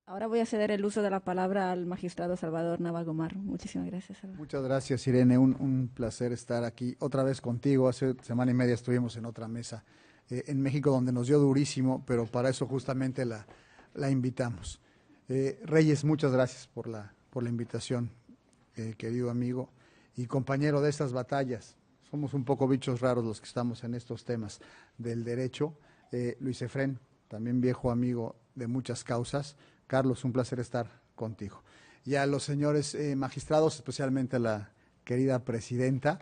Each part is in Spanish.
Ahora voy a ceder el uso de la palabra al magistrado Salvador Nava Gomar. Muchísimas gracias, Salvador. Muchas gracias, Irene. Un placer estar aquí otra vez contigo. Hace semana y media estuvimos en otra mesa en México donde nos dio durísimo, pero para eso justamente la invitamos. Reyes, muchas gracias por la invitación, querido amigo y compañero de estas batallas. Somos un poco bichos raros los que estamos en estos temas del derecho. Luis Efrén, también viejo amigo de muchas causas. Carlos, un placer estar contigo. Y a los señores magistrados, especialmente a la querida presidenta,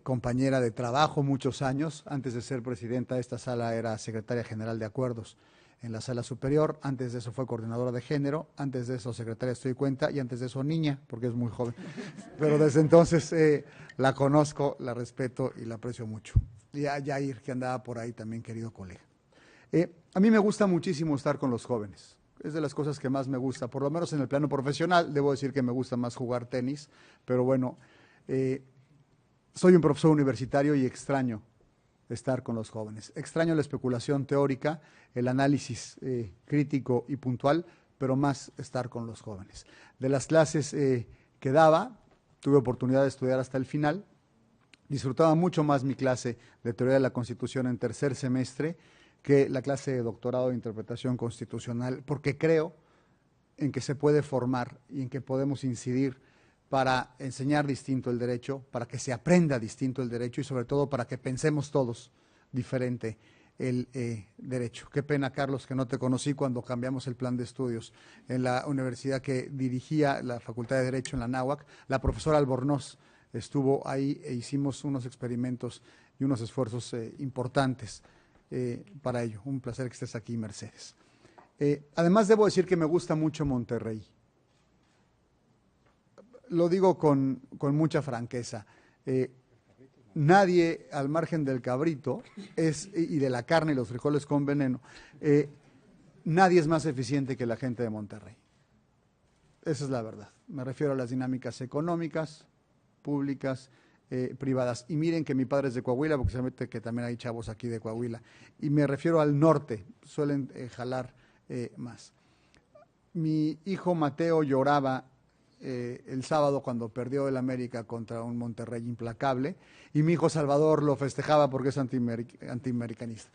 compañera de trabajo muchos años. Antes de ser presidenta de esta sala era secretaria general de acuerdos en la sala superior, antes de eso fue coordinadora de género, antes de eso secretaria estoy cuenta y antes de eso niña, porque es muy joven. Pero desde entonces la conozco, la respeto y la aprecio mucho. Y a Yair, que andaba por ahí también, querido colega. A mí me gusta muchísimo estar con los jóvenes. Es de las cosas que más me gusta, por lo menos en el plano profesional. Debo decir que me gusta más jugar tenis, pero bueno, soy un profesor universitario y extraño estar con los jóvenes. Extraño la especulación teórica, el análisis crítico y puntual, pero más estar con los jóvenes. De las clases que daba, tuve oportunidad de estudiar hasta el final. Disfrutaba mucho más mi clase de teoría de la Constitución en tercer semestre que la clase de doctorado de interpretación constitucional, porque creo en que se puede formar y en que podemos incidir para enseñar distinto el derecho, para que se aprenda distinto el derecho y sobre todo para que pensemos todos diferente el derecho. Qué pena, Carlos, que no te conocí cuando cambiamos el plan de estudios en la universidad que dirigía la Facultad de Derecho en la Náhuac. La profesora Albornoz estuvo ahí e hicimos unos experimentos y unos esfuerzos importantes para ello. Un placer que estés aquí, Mercedes. Además, debo decir que me gusta mucho Monterrey. Lo digo con mucha franqueza. Nadie, al margen del cabrito y de la carne y los frijoles con veneno, nadie es más eficiente que la gente de Monterrey. Esa es la verdad. Me refiero a las dinámicas económicas, públicas, privadas. Y miren que mi padre es de Coahuila, porque se mete que también hay chavos aquí de Coahuila. Y me refiero al norte, suelen jalar más. Mi hijo Mateo lloraba el sábado cuando perdió el América contra un Monterrey implacable, y mi hijo Salvador lo festejaba porque es antiamericanista.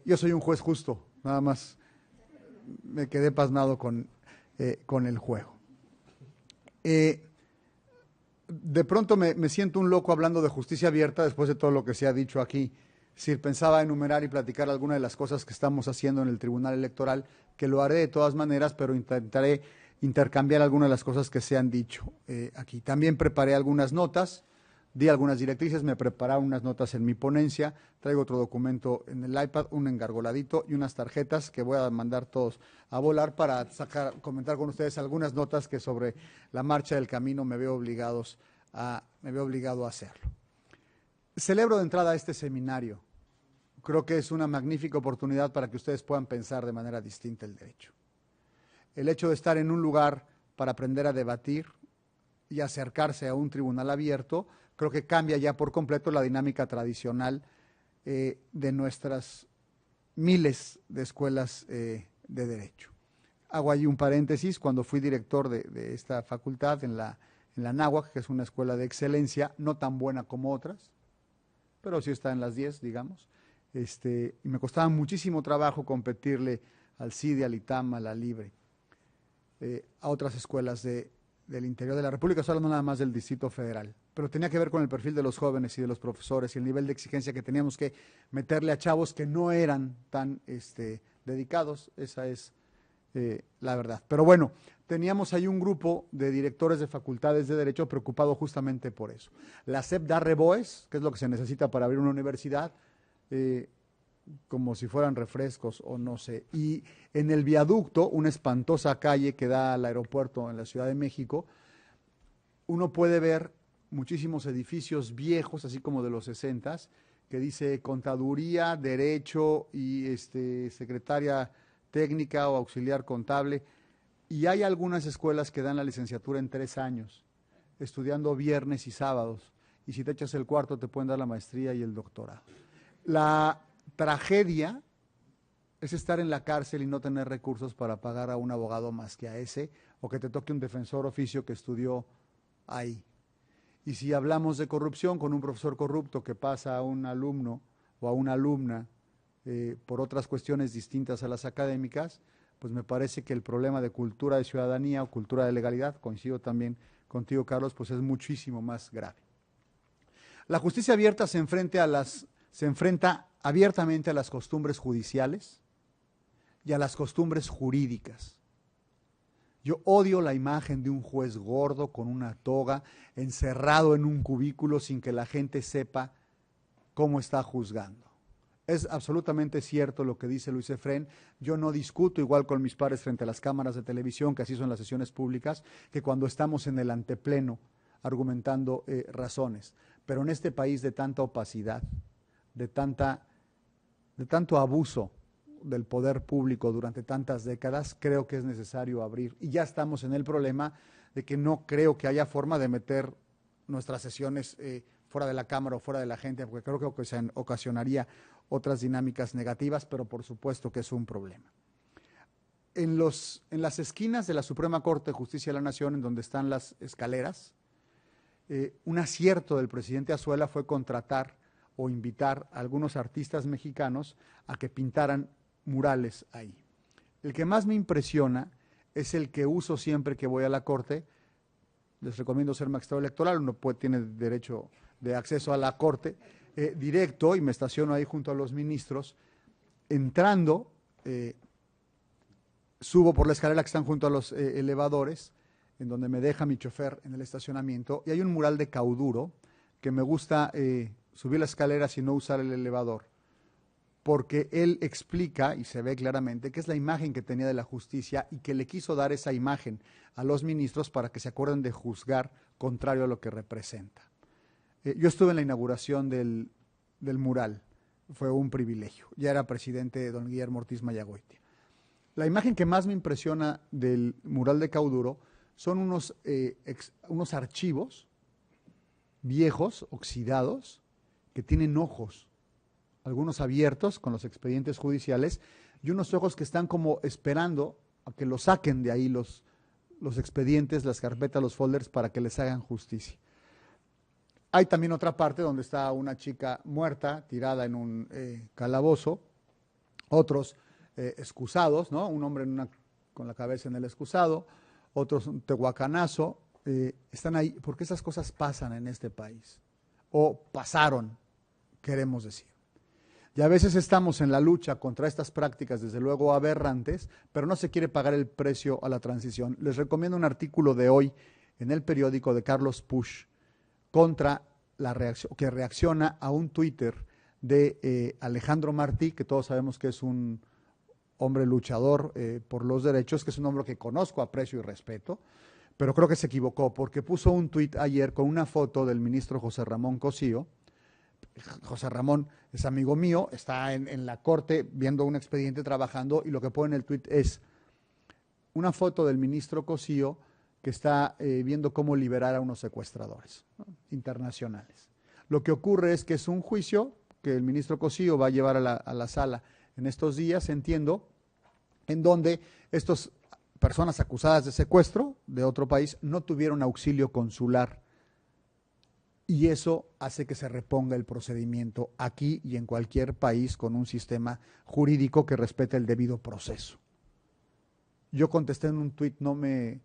Yo soy un juez justo, nada más me quedé pasmado con el juego. De pronto me siento un loco hablando de justicia abierta después de todo lo que se ha dicho aquí. Si pensaba enumerar y platicar alguna de las cosas que estamos haciendo en el Tribunal Electoral, que lo haré de todas maneras, pero intentaré intercambiar algunas de las cosas que se han dicho aquí. También preparé algunas notas, di algunas directrices, me prepararon unas notas en mi ponencia, traigo otro documento en el iPad, un engargoladito y unas tarjetas que voy a mandar todos a volar para comentar con ustedes algunas notas que sobre la marcha del camino me veo obligado a hacerlo. Celebro de entrada este seminario. Creo que es una magnífica oportunidad para que ustedes puedan pensar de manera distinta el derecho. El hecho de estar en un lugar para aprender a debatir y acercarse a un tribunal abierto, creo que cambia ya por completo la dinámica tradicional de nuestras miles de escuelas de derecho. Hago ahí un paréntesis, cuando fui director de esta facultad en la Náhuac, que es una escuela de excelencia, no tan buena como otras, pero sí está en las 10, digamos, y me costaba muchísimo trabajo competirle al CIDE, al ITAM, a la Libre, a otras escuelas del interior de la República, solo no nada más del Distrito Federal, pero tenía que ver con el perfil de los jóvenes y de los profesores y el nivel de exigencia que teníamos que meterle a chavos que no eran tan dedicados, esa es la verdad. Pero bueno, teníamos ahí un grupo de directores de facultades de Derecho preocupado justamente por eso. La SEP da reboes, que es lo que se necesita para abrir una universidad, como si fueran refrescos o no sé. Y en el viaducto, una espantosa calle que da al aeropuerto en la Ciudad de México, uno puede ver muchísimos edificios viejos, así como de los 60s, que dice Contaduría, Derecho y Secretaria Técnica o Auxiliar Contable. Y hay algunas escuelas que dan la licenciatura en 3 años, estudiando viernes y sábados. Y si te echas el cuarto, te pueden dar la maestría y el doctorado. La tragedia es estar en la cárcel y no tener recursos para pagar a un abogado más que a ese, o que te toque un defensor oficio que estudió ahí. Y si hablamos de corrupción, con un profesor corrupto que pasa a un alumno o a una alumna por otras cuestiones distintas a las académicas, pues me parece que el problema de cultura de ciudadanía o cultura de legalidad, coincido también contigo, Carlos, pues es muchísimo más grave. La justicia abierta se enfrenta abiertamente a las costumbres judiciales y a las costumbres jurídicas. Yo odio la imagen de un juez gordo con una toga, encerrado en un cubículo sin que la gente sepa cómo está juzgando. Es absolutamente cierto lo que dice Luis Efrén. Yo no discuto igual con mis pares frente a las cámaras de televisión, que así son las sesiones públicas, que cuando estamos en el antepleno argumentando razones. Pero en este país de tanta opacidad, de tanto abuso del poder público durante tantas décadas, creo que es necesario abrir. Y ya estamos en el problema de que no creo que haya forma de meter nuestras sesiones fuera de la Cámara o fuera de la gente, porque creo que se ocasionaría otras dinámicas negativas, pero por supuesto que es un problema. En las esquinas de la Suprema Corte de Justicia de la Nación, en donde están las escaleras, un acierto del presidente Azuela fue contratar o invitar a algunos artistas mexicanos a que pintaran murales ahí. El que más me impresiona es el que uso siempre que voy a la Corte. Les recomiendo ser magistrado electoral, uno tiene derecho de acceso a la Corte directo, y me estaciono ahí junto a los ministros. Entrando, subo por la escalera que están junto a los elevadores, en donde me deja mi chofer en el estacionamiento, y hay un mural de Cauduro que me gusta subir las escaleras y no usar el elevador, porque él explica, y se ve claramente, que es la imagen que tenía de la justicia y que le quiso dar esa imagen a los ministros para que se acuerden de juzgar contrario a lo que representa. Yo estuve en la inauguración del mural, fue un privilegio. Ya era presidente don Guillermo Ortiz Mayagoitia. La imagen que más me impresiona del mural de Cauduro son unos archivos viejos, oxidados, que tienen ojos, algunos abiertos con los expedientes judiciales, y unos ojos que están como esperando a que los saquen de ahí los expedientes, las carpetas, los folders, para que les hagan justicia. Hay también otra parte donde está una chica muerta, tirada en un calabozo, otros excusados, ¿no? Un hombre con la cabeza en el excusado, otros un tehuacanazo, están ahí porque esas cosas pasan en este país, o pasaron, queremos decir. Y a veces estamos en la lucha contra estas prácticas, desde luego aberrantes, pero no se quiere pagar el precio a la transición. Les recomiendo un artículo de hoy en el periódico de Carlos Pusch contra que reacciona a un Twitter de Alejandro Martí, que todos sabemos que es un hombre luchador por los derechos, que es un hombre que conozco, aprecio y respeto, pero creo que se equivocó porque puso un tuit ayer con una foto del ministro José Ramón Cosío. José Ramón es amigo mío, está en la corte viendo un expediente trabajando, y lo que pone en el tuit es una foto del ministro Cosío que está viendo cómo liberar a unos secuestradores, ¿no?, internacionales. Lo que ocurre es que es un juicio que el ministro Cosío va a llevar a la sala en estos días, entiendo, en donde estas personas acusadas de secuestro de otro país no tuvieron auxilio consular, y eso hace que se reponga el procedimiento aquí y en cualquier país con un sistema jurídico que respete el debido proceso. Yo contesté en un tuit, no me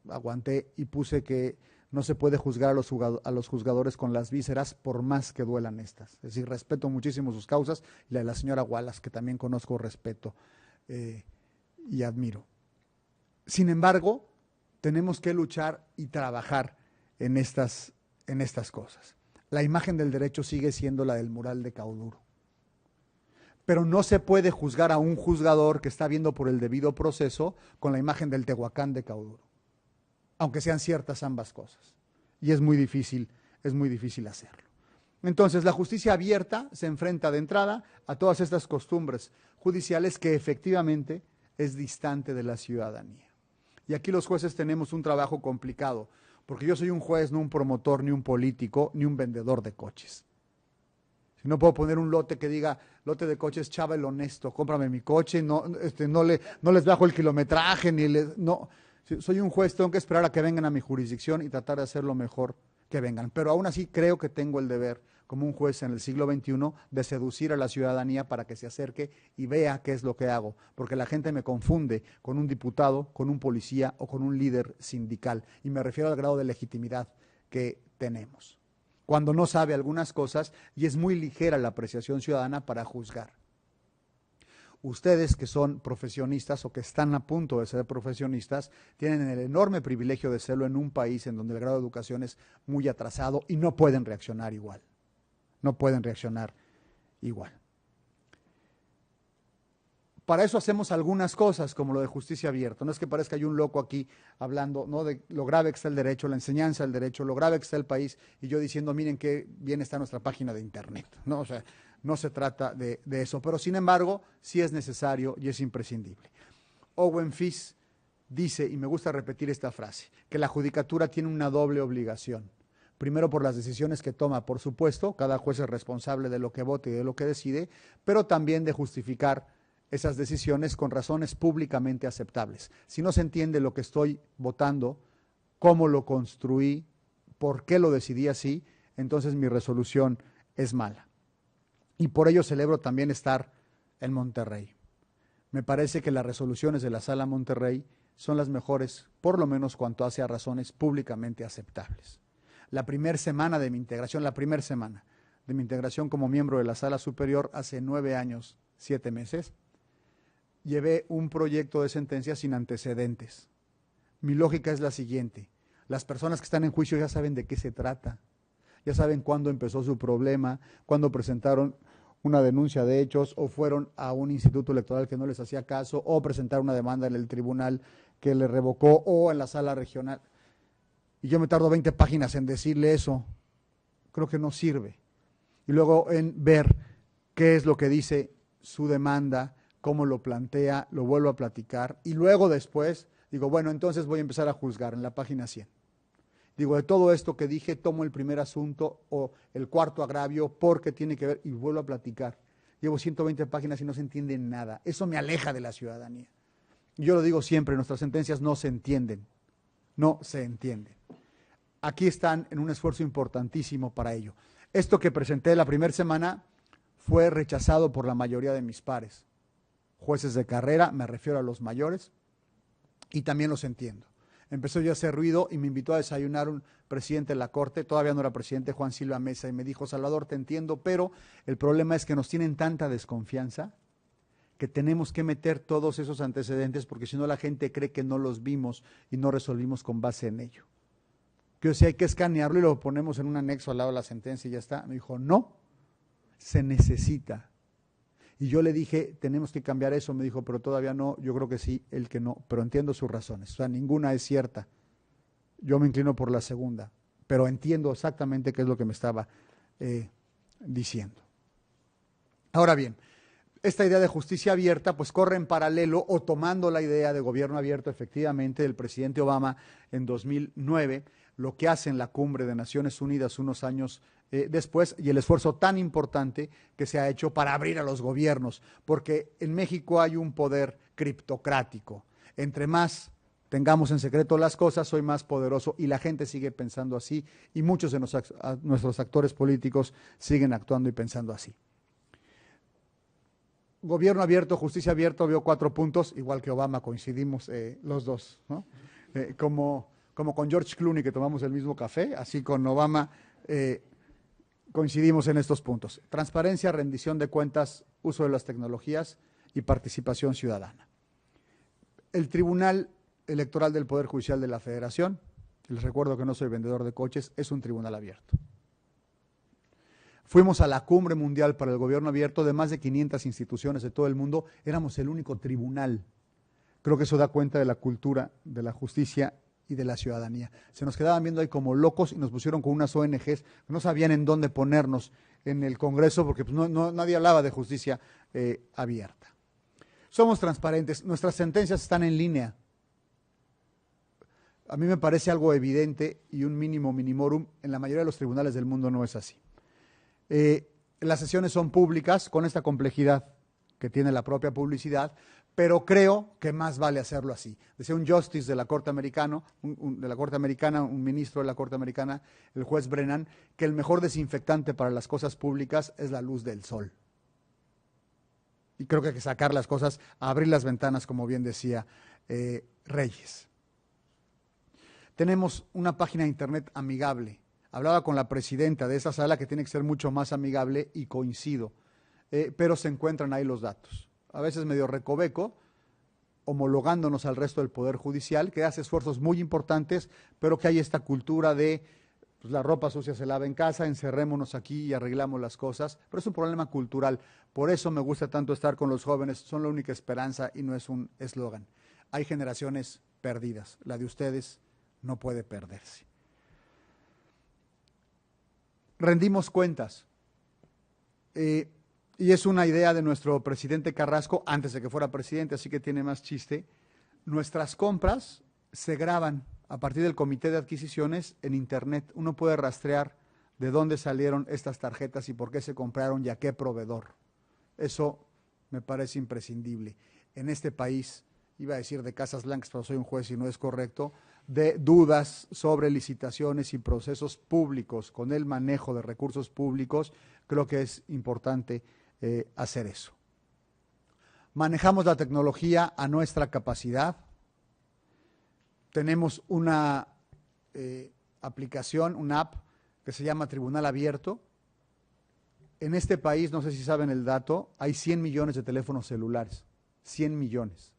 aguanté y puse que no se puede juzgar a los juzgadores con las vísceras por más que duelan estas. Es decir, respeto muchísimo sus causas, y la de la señora Wallace, que también conozco, respeto y admiro. Sin embargo, tenemos que luchar y trabajar en estas cosas. La imagen del derecho sigue siendo la del mural de Cauduro. Pero no se puede juzgar a un juzgador que está viendo por el debido proceso con la imagen del Tehuacán de Cauduro, aunque sean ciertas ambas cosas. Y es muy difícil hacerlo. Entonces, la justicia abierta se enfrenta de entrada a todas estas costumbres judiciales que efectivamente es distante de la ciudadanía. Y aquí los jueces tenemos un trabajo complicado, porque yo soy un juez, no un promotor, ni un político, ni un vendedor de coches. Si no puedo poner un lote que diga, lote de coches Chava el Honesto, cómprame mi coche, no, no les bajo el kilometraje, no. Si soy un juez, tengo que esperar a que vengan a mi jurisdicción y tratar de hacer lo mejor que vengan. Pero aún así creo que tengo el deber, como un juez en el siglo XXI, de seducir a la ciudadanía para que se acerque y vea qué es lo que hago. Porque la gente me confunde con un diputado, con un policía o con un líder sindical. Y me refiero al grado de legitimidad que tenemos. Cuando no sabe algunas cosas y es muy ligera la apreciación ciudadana para juzgar. Ustedes que son profesionistas o que están a punto de ser profesionistas, tienen el enorme privilegio de serlo en un país en donde el grado de educación es muy atrasado y no pueden reaccionar igual. No pueden reaccionar igual. Para eso hacemos algunas cosas, como lo de justicia abierta. No es que parezca hay un loco aquí hablando, ¿no?, de lo grave que está el derecho, la enseñanza del derecho, lo grave que está el país, y yo diciendo, miren qué bien está nuestra página de internet, ¿no? O sea, no se trata de eso, pero sin embargo, sí es necesario y es imprescindible. Owen Fis dice, y me gusta repetir esta frase, que la judicatura tiene una doble obligación. Primero, por las decisiones que toma, por supuesto, cada juez es responsable de lo que vote y de lo que decide, pero también de justificar esas decisiones con razones públicamente aceptables. Si no se entiende lo que estoy votando, cómo lo construí, por qué lo decidí así, entonces mi resolución es mala. Y por ello celebro también estar en Monterrey. Me parece que las resoluciones de la Sala Monterrey son las mejores, por lo menos cuanto hace a razones públicamente aceptables. La primera semana de mi integración como miembro de la Sala Superior, hace 9 años, 7 meses, llevé un proyecto de sentencia sin antecedentes. Mi lógica es la siguiente: las personas que están en juicio ya saben de qué se trata, ya saben cuándo empezó su problema, cuándo presentaron una denuncia de hechos o fueron a un instituto electoral que no les hacía caso o presentaron una demanda en el tribunal que le revocó o en la sala regional. Y yo me tardo 20 páginas en decirle eso. Creo que no sirve. Y luego en ver qué es lo que dice su demanda, cómo lo plantea, lo vuelvo a platicar y luego después digo, bueno, entonces voy a empezar a juzgar en la página 100. Digo, de todo esto que dije, tomo el primer asunto o el cuarto agravio porque tiene que ver y vuelvo a platicar. Llevo 120 páginas y no se entiende nada. Eso me aleja de la ciudadanía. Yo lo digo siempre, nuestras sentencias no se entienden. No se entienden. Aquí están en un esfuerzo importantísimo para ello. Esto que presenté la primera semana fue rechazado por la mayoría de mis pares. Jueces de carrera, me refiero a los mayores, y también los entiendo. Empezó yo a hacer ruido y me invitó a desayunar un presidente de la Corte, todavía no era presidente, Juan Silva Mesa, y me dijo, Salvador, te entiendo, pero el problema es que nos tienen tanta desconfianza que tenemos que meter todos esos antecedentes porque si no la gente cree que no los vimos y no resolvimos con base en ello. Que o sea, hay que escanearlo y lo ponemos en un anexo al lado de la sentencia y ya está. Me dijo, no, se necesita. Y yo le dije, tenemos que cambiar eso. Me dijo, pero todavía no, yo creo que sí, el que no, pero entiendo sus razones. O sea, ninguna es cierta. Yo me inclino por la segunda, pero entiendo exactamente qué es lo que me estaba diciendo. Ahora bien, esta idea de justicia abierta pues corre en paralelo o tomando la idea de gobierno abierto efectivamente del presidente Obama en 2009, lo que hace en la cumbre de Naciones Unidas unos años después y el esfuerzo tan importante que se ha hecho para abrir a los gobiernos, porque en México hay un poder criptocrático. Entre más tengamos en secreto las cosas, soy más poderoso y la gente sigue pensando así y muchos de nuestros actores políticos siguen actuando y pensando así. Gobierno abierto, justicia abierta, veo 4 puntos, igual que Obama, coincidimos los dos, ¿no? Como con George Clooney, que tomamos el mismo café, así con Obama coincidimos en estos puntos. Transparencia, rendición de cuentas, uso de las tecnologías y participación ciudadana. El Tribunal Electoral del Poder Judicial de la Federación, les recuerdo que no soy vendedor de coches, es un tribunal abierto. Fuimos a la cumbre mundial para el gobierno abierto de más de 500 instituciones de todo el mundo, éramos el único tribunal. Creo que eso da cuenta de la cultura, de la justicia y de la ciudadanía. Se nos quedaban viendo ahí como locos y nos pusieron con unas ONGs, no sabían en dónde ponernos en el Congreso porque pues, nadie hablaba de justicia abierta. Somos transparentes, nuestras sentencias están en línea. A mí me parece algo evidente y un mínimo minimorum, en la mayoría de los tribunales del mundo no es así. El Las sesiones son públicas con esta complejidad que tiene la propia publicidad, pero creo que más vale hacerlo así. Decía un justice de la Corte Americana, un ministro de la Corte Americana, el juez Brennan, que el mejor desinfectante para las cosas públicas es la luz del sol. Y creo que hay que sacar las cosas, abrir las ventanas, como bien decía Reyes. Tenemos una página de internet amigable. Hablaba con la presidenta de esa sala que tiene que ser mucho más amigable y coincido, pero se encuentran ahí los datos. A veces medio recoveco, homologándonos al resto del Poder Judicial, que hace esfuerzos muy importantes, pero que hay esta cultura de pues, la ropa sucia se lava en casa, encerrémonos aquí y arreglamos las cosas, pero es un problema cultural. Por eso me gusta tanto estar con los jóvenes, son la única esperanza y no es un eslogan. Hay generaciones perdidas, la de ustedes no puede perderse. Rendimos cuentas. Y es una idea de nuestro presidente Carrasco, antes de que fuera presidente, así que tiene más chiste. Nuestras compras se graban a partir del comité de adquisiciones en internet. Uno puede rastrear de dónde salieron estas tarjetas y por qué se compraron y a qué proveedor. Eso me parece imprescindible. En este país, iba a decir de casas blancas, pero soy un juez y no es correcto, de dudas sobre licitaciones y procesos públicos con el manejo de recursos públicos, creo que es importante hacer eso. Manejamos la tecnología a nuestra capacidad. Tenemos una aplicación, una app que se llama Tribunal Abierto. En este país, no sé si saben el dato, hay 100 millones de teléfonos celulares. 100 millones.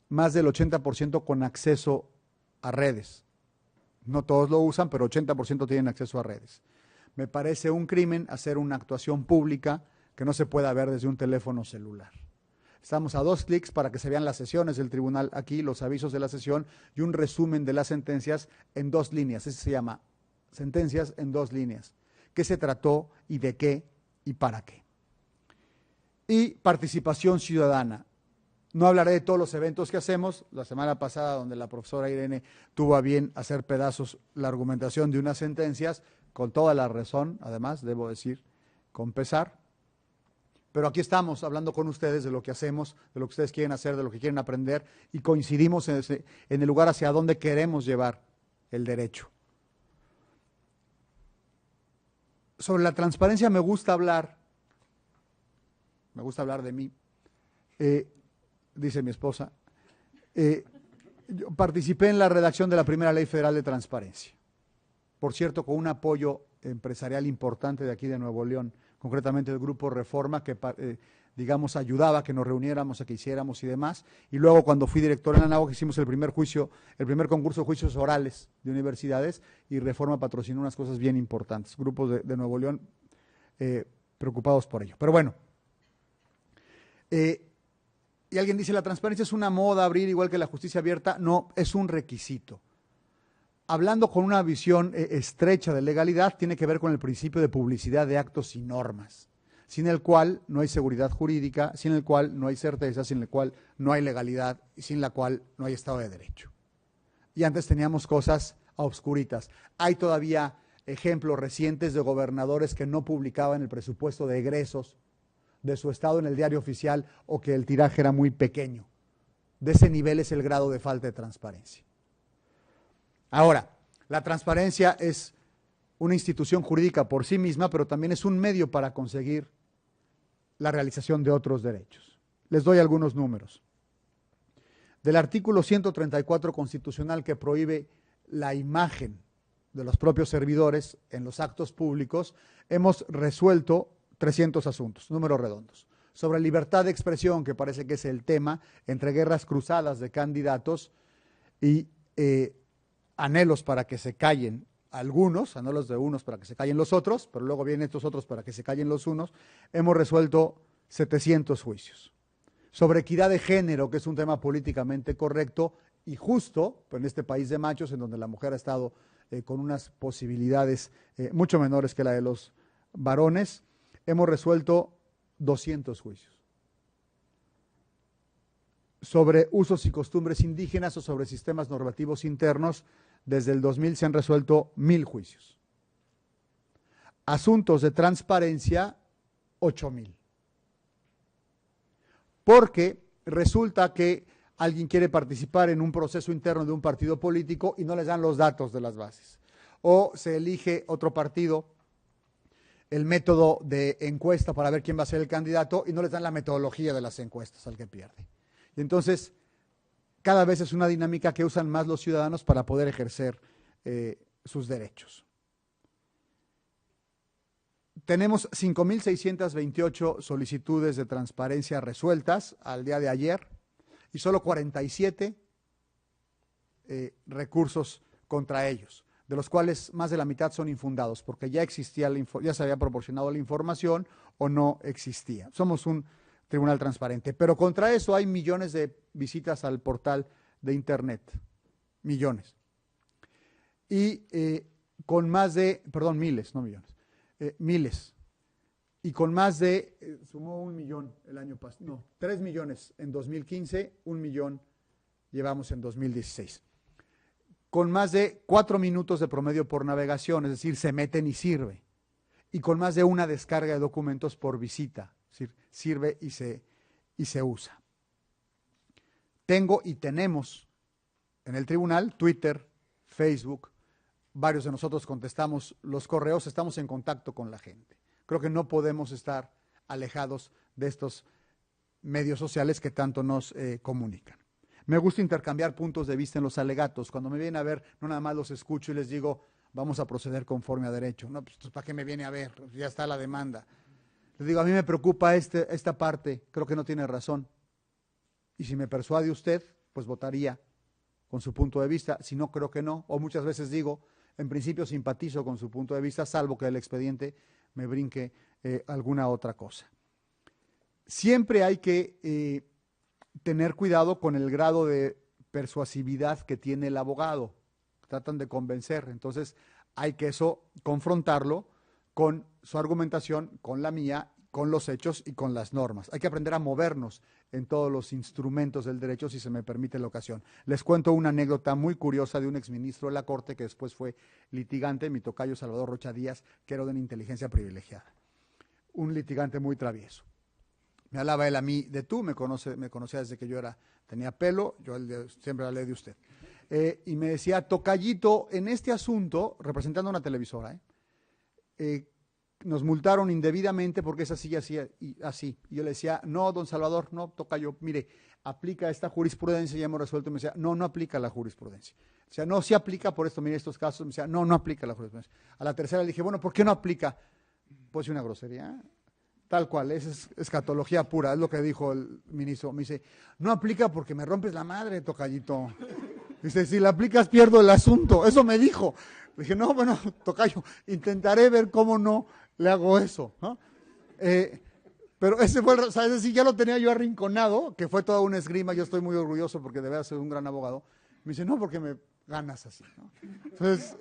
Más del 80% con acceso a redes. No todos lo usan, pero 80% tienen acceso a redes. Me parece un crimen hacer una actuación pública que no se pueda ver desde un teléfono celular. Estamos a 2 clics para que se vean las sesiones del tribunal aquí, los avisos de la sesión y un resumen de las sentencias en 2 líneas. Eso se llama sentencias en 2 líneas. ¿Qué se trató y de qué y para qué? Y participación ciudadana. No hablaré de todos los eventos que hacemos. La semana pasada, donde la profesora Irene tuvo a bien hacer pedazos la argumentación de unas sentencias, con toda la razón, además, debo decir, con pesar. Pero aquí estamos hablando con ustedes de lo que hacemos, de lo que ustedes quieren hacer, de lo que quieren aprender, y coincidimos en el lugar hacia donde queremos llevar el derecho. Sobre la transparencia me gusta hablar de mí. Dice mi esposa, yo participé en la redacción de la primera Ley Federal de Transparencia. Por cierto, con un apoyo empresarial importante de aquí de Nuevo León, concretamente el Grupo Reforma, que digamos ayudaba a que nos reuniéramos, a que hiciéramos y demás. Y luego cuando fui director en Anáhuac hicimos el primer concurso de juicios orales de universidades y Reforma patrocinó unas cosas bien importantes. Grupos de Nuevo León preocupados por ello. Pero bueno. Y alguien dice, la transparencia es una moda, abrir igual que la justicia abierta. No, es un requisito. Hablando con una visión estrecha de legalidad, tiene que ver con el principio de publicidad de actos y normas, sin el cual no hay seguridad jurídica, sin el cual no hay certeza, sin el cual no hay legalidad y sin la cual no hay Estado de Derecho. Y antes teníamos cosas a obscuritas. Hay todavía ejemplos recientes de gobernadores que no publicaban el presupuesto de egresos de su estado en el diario oficial o que el tiraje era muy pequeño. De ese nivel es el grado de falta de transparencia. Ahora, la transparencia es una institución jurídica por sí misma, pero también es un medio para conseguir la realización de otros derechos. Les doy algunos números. Del artículo 134 constitucional que prohíbe la imagen de los propios servidores en los actos públicos, hemos resuelto 300 asuntos, números redondos. Sobre libertad de expresión, que parece que es el tema, entre guerras cruzadas de candidatos y anhelos para que se callen algunos, anhelos de unos para que se callen los otros, pero luego vienen estos otros para que se callen los unos, hemos resuelto 700 juicios. Sobre equidad de género, que es un tema políticamente correcto y justo, pues en este país de machos, en donde la mujer ha estado con unas posibilidades mucho menores que la de los varones, hemos resuelto 200 juicios. Sobre usos y costumbres indígenas o sobre sistemas normativos internos, desde el 2000 se han resuelto 1000 juicios. asuntos de transparencia, 8,000. Porque resulta que alguien quiere participar en un proceso interno de un partido político y no les dan los datos de las bases. O se elige otro partido, el método de encuesta para ver quién va a ser el candidato y no les dan la metodología de las encuestas al que pierde. Y entonces, cada vez es una dinámica que usan más los ciudadanos para poder ejercer sus derechos. Tenemos 5,628 solicitudes de transparencia resueltas al día de ayer y solo 47 recursos contra ellos, de los cuales más de la mitad son infundados, porque ya existía, ya se había proporcionado la información o no existía. Somos un tribunal transparente, pero contra eso hay millones de visitas al portal de internet, millones. Y con más de, perdón, miles, no millones. Miles, y con más de, sumó 1 millón el año pasado, no, 3 millones en 2015, 1 millón llevamos en 2016. Con más de 4 minutos de promedio por navegación, es decir, se meten y sirve. Y con más de una descarga de documentos por visita, es decir, sirve y se usa. Tengo y tenemos en el tribunal Twitter, Facebook. Varios de nosotros contestamos los correos, estamos en contacto con la gente. Creo que no podemos estar alejados de estos medios sociales que tanto nos comunican. Me gusta intercambiar puntos de vista en los alegatos. Cuando me vienen a ver, no nada más los escucho y les digo, vamos a proceder conforme a derecho. No, pues ¿para qué me viene a ver? Ya está la demanda. Les digo, a mí me preocupa esta parte, creo que no tiene razón. Y si me persuade usted, pues votaría con su punto de vista. Si no, creo que no. O muchas veces digo, en principio simpatizo con su punto de vista, salvo que el expediente me brinque alguna otra cosa. Siempre hay que tener cuidado con el grado de persuasividad que tiene el abogado. Tratan de convencer, entonces hay que eso confrontarlo con su argumentación, con la mía, con los hechos y con las normas. Hay que aprender a movernos en todos los instrumentos del derecho, si se me permite la ocasión. Les cuento una anécdota muy curiosa de un exministro de la Corte que después fue litigante, mi tocayo Salvador Rocha Díaz, que era de una inteligencia privilegiada. Un litigante muy travieso. Me hablaba él a mí de tú, me conocía desde que yo tenía pelo, yo siempre hablé de usted. Y me decía, tocayito, en este asunto, representando una televisora, nos multaron indebidamente porque es así, así y así. Y yo le decía, no, don Salvador, no, tocayo, mire, aplica esta jurisprudencia, ya hemos resuelto. Y me decía, no, no aplica la jurisprudencia. O sea, no, sí aplica por esto, mire estos casos. Me decía, no, no aplica la jurisprudencia. A la tercera le dije, bueno, ¿por qué no aplica? Pues una grosería, tal cual, es escatología pura, es lo que dijo el ministro. Me dice, no aplica porque me rompes la madre, tocayito. Dice, si la aplicas pierdo el asunto. Eso me dijo. Le dije, no, bueno, tocayo, intentaré ver cómo no le hago eso, ¿no? Pero ese fue, es decir, ya lo tenía yo arrinconado, que fue toda una esgrima. Yo estoy muy orgulloso porque de verdad soy un gran abogado. Me dice, no, porque me ganas así, ¿no? Entonces,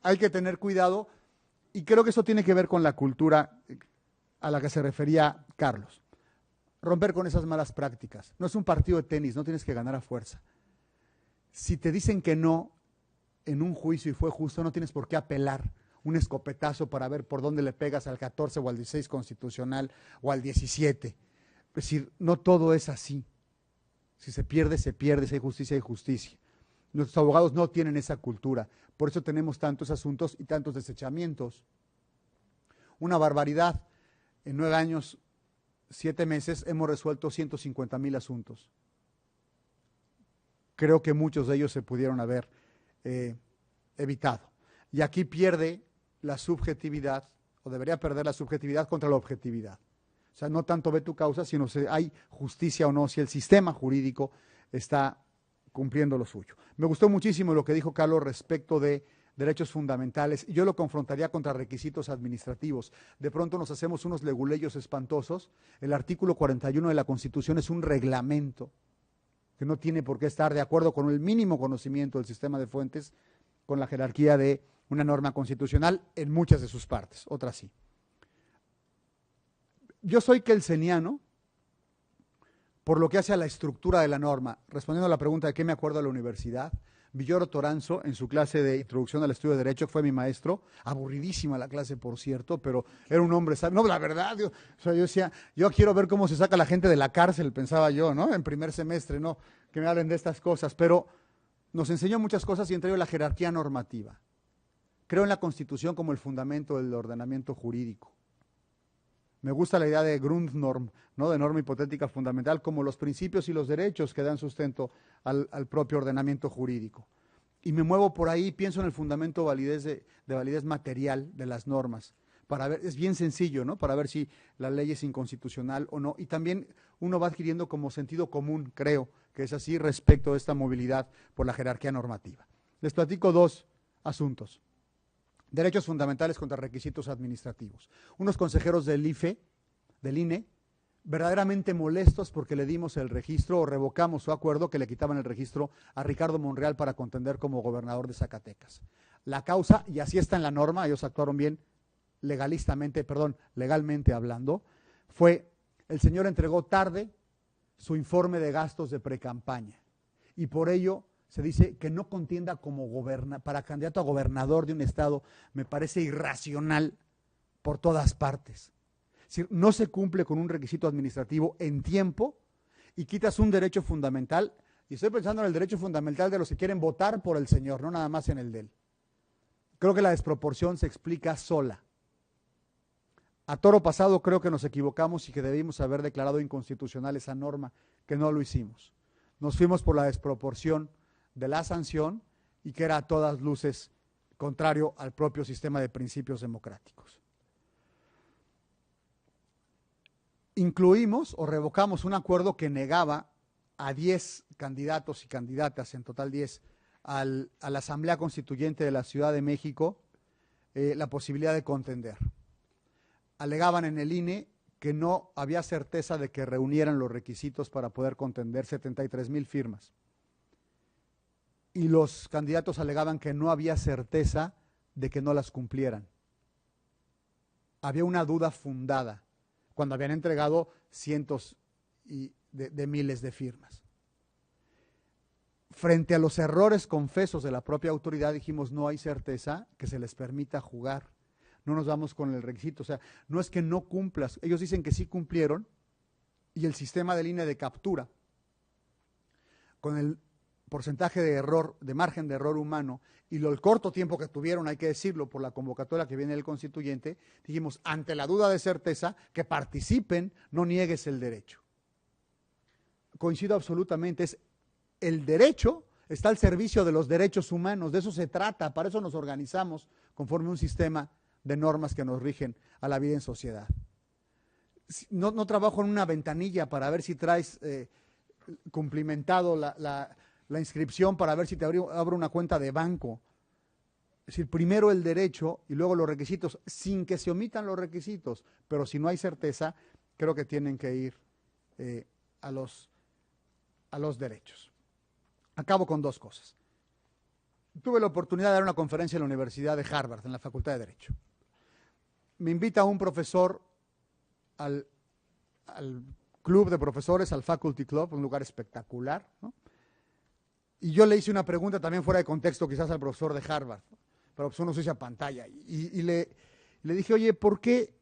hay que tener cuidado y creo que eso tiene que ver con la cultura a la que se refería Carlos. Romper con esas malas prácticas. No es un partido de tenis, no tienes que ganar a fuerza. Si te dicen que no en un juicio y fue justo, no tienes por qué apelar un escopetazo para ver por dónde le pegas al 14 o al 16 constitucional o al 17. Es decir, no todo es así. Si se pierde, se pierde. Si hay justicia, hay justicia. Nuestros abogados no tienen esa cultura. Por eso tenemos tantos asuntos y tantos desechamientos. Una barbaridad. En 9 años, 7 meses, hemos resuelto 150,000 asuntos. Creo que muchos de ellos se pudieron haber evitado. Y aquí pierde la subjetividad, o debería perder la subjetividad contra la objetividad. O sea, no tanto ve tu causa, sino si hay justicia o no, si el sistema jurídico está cumpliendo lo suyo. Me gustó muchísimo lo que dijo Carlos respecto de derechos fundamentales, y yo lo confrontaría contra requisitos administrativos. De pronto nos hacemos unos leguleyos espantosos. El artículo 41 de la Constitución es un reglamento que no tiene por qué estar de acuerdo con el mínimo conocimiento del sistema de fuentes, con la jerarquía de una norma constitucional en muchas de sus partes, otras sí. Yo soy kelseniano por lo que hace a la estructura de la norma. Respondiendo a la pregunta de qué me acuerdo de la universidad, Villoro Toranzo, en su clase de Introducción al Estudio de Derecho, que fue mi maestro, aburridísima la clase, por cierto, pero era un hombre sabio. No, la verdad, yo decía, yo quiero ver cómo se saca la gente de la cárcel, pensaba yo, ¿no? En primer semestre, ¿no? Que me hablen de estas cosas, pero nos enseñó muchas cosas y entre ellos la jerarquía normativa. Creo en la Constitución como el fundamento del ordenamiento jurídico. Me gusta la idea de Grundnorm, ¿no? De norma hipotética fundamental, como los principios y los derechos que dan sustento al propio ordenamiento jurídico. Y me muevo por ahí, pienso en el fundamento de validez material de las normas. Para ver, es bien sencillo, ¿no? Para ver si la ley es inconstitucional o no. Y también uno va adquiriendo como sentido común, creo, que es así respecto de esta movilidad por la jerarquía normativa. Les platico dos asuntos. Derechos fundamentales contra requisitos administrativos. Unos consejeros del INE, verdaderamente molestos porque le dimos el registro o revocamos su acuerdo que le quitaban el registro a Ricardo Monreal para contender como gobernador de Zacatecas. La causa, y así está en la norma, ellos actuaron bien legalmente hablando, fue el señor entregó tarde su informe de gastos de precampaña y por ello se dice que no contienda para candidato a gobernador de un estado. Me parece irracional por todas partes. Es decir, no se cumple con un requisito administrativo en tiempo y quitas un derecho fundamental. Y estoy pensando en el derecho fundamental de los que quieren votar por el señor, no nada más en el de él. Creo que la desproporción se explica sola. A toro pasado creo que nos equivocamos y que debimos haber declarado inconstitucional esa norma, que no lo hicimos. Nos fuimos por la desproporción de la sanción y que era a todas luces contrario al propio sistema de principios democráticos. Incluimos o revocamos un acuerdo que negaba a 10 candidatos y candidatas, en total 10, a la Asamblea Constituyente de la Ciudad de México la posibilidad de contender. Alegaban en el INE que no había certeza de que reunieran los requisitos para poder contender 73,000 firmas. Y los candidatos alegaban que no había certeza de que no las cumplieran. Había una duda fundada cuando habían entregado cientos de miles de firmas. Frente a los errores confesos de la propia autoridad dijimos no hay certeza que se les permita jugar. No nos vamos con el requisito, o sea, no es que no cumplas, ellos dicen que sí cumplieron y el sistema de línea de captura con el porcentaje de error, de margen de error humano y el corto tiempo que tuvieron, hay que decirlo, por la convocatoria que viene del constituyente, dijimos, ante la duda de certeza, que participen, no niegues el derecho. Coincido absolutamente, es el derecho está al servicio de los derechos humanos, de eso se trata, para eso nos organizamos conforme un sistema de normas que nos rigen a la vida en sociedad. No trabajo en una ventanilla para ver si traes cumplimentado la inscripción para ver si te abro una cuenta de banco. Es decir, primero el derecho y luego los requisitos, sin que se omitan los requisitos, pero si no hay certeza, creo que tienen que ir a los derechos. Acabo con dos cosas. Tuve la oportunidad de dar una conferencia en la Universidad de Harvard, en la Facultad de Derecho. Me invita un profesor al club de profesores, al Faculty Club, un lugar espectacular, ¿no? Y yo le hice una pregunta también fuera de contexto, quizás al profesor de Harvard, pero pues uno se usa pantalla. Y le dije, oye, ¿por qué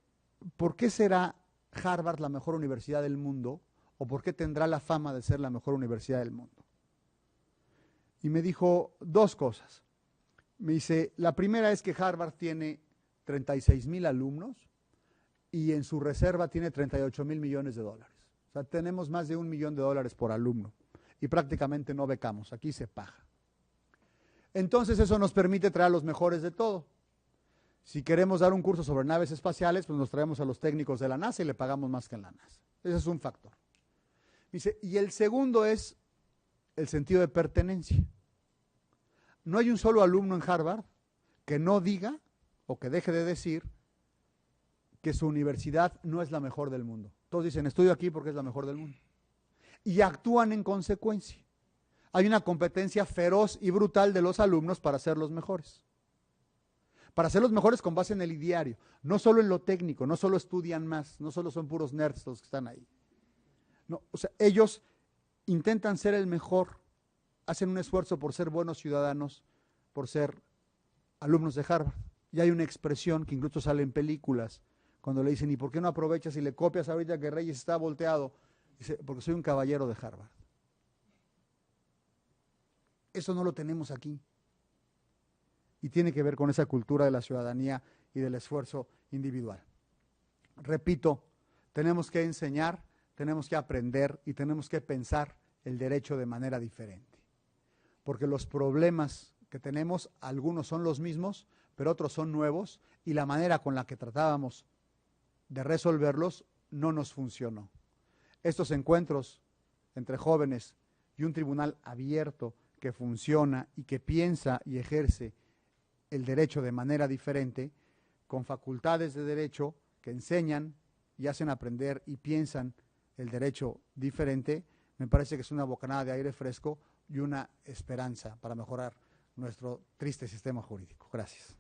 será Harvard la mejor universidad del mundo? ¿O por qué tendrá la fama de ser la mejor universidad del mundo? Y me dijo dos cosas. Me dice, la primera es que Harvard tiene 36,000 alumnos y en su reserva tiene 38,000 millones de dólares. O sea, tenemos más de $1 millón por alumno y prácticamente no becamos, aquí se paga. Entonces eso nos permite traer a los mejores de todo. Si queremos dar un curso sobre naves espaciales, pues nos traemos a los técnicos de la NASA y le pagamos más que en la NASA. Ese es un factor. Dice, y el segundo es el sentido de pertenencia. No hay un solo alumno en Harvard que no diga o que deje de decir que su universidad no es la mejor del mundo. Todos dicen, estudio aquí porque es la mejor del mundo. Y actúan en consecuencia. Hay una competencia feroz y brutal de los alumnos para ser los mejores. Para ser los mejores con base en el ideario. No solo en lo técnico, no solo estudian más, no solo son puros nerds los que están ahí. No, o sea, ellos intentan ser el mejor hacen un esfuerzo por ser buenos ciudadanos, por ser alumnos de Harvard. Y hay una expresión que incluso sale en películas, cuando le dicen, ¿y por qué no aprovechas y le copias ahorita que Reyes está volteado? Dice, porque soy un caballero de Harvard. Eso no lo tenemos aquí. Y tiene que ver con esa cultura de la ciudadanía y del esfuerzo individual. Repito, tenemos que enseñar, tenemos que aprender y tenemos que pensar el derecho de manera diferente. Porque los problemas que tenemos, algunos son los mismos, pero otros son nuevos, y la manera con la que tratábamos de resolverlos no nos funcionó. Estos encuentros entre jóvenes y un tribunal abierto que funciona y que piensa y ejerce el derecho de manera diferente, con facultades de derecho que enseñan y hacen aprender y piensan el derecho diferente, me parece que es una bocanada de aire fresco y una esperanza para mejorar nuestro triste sistema jurídico. Gracias.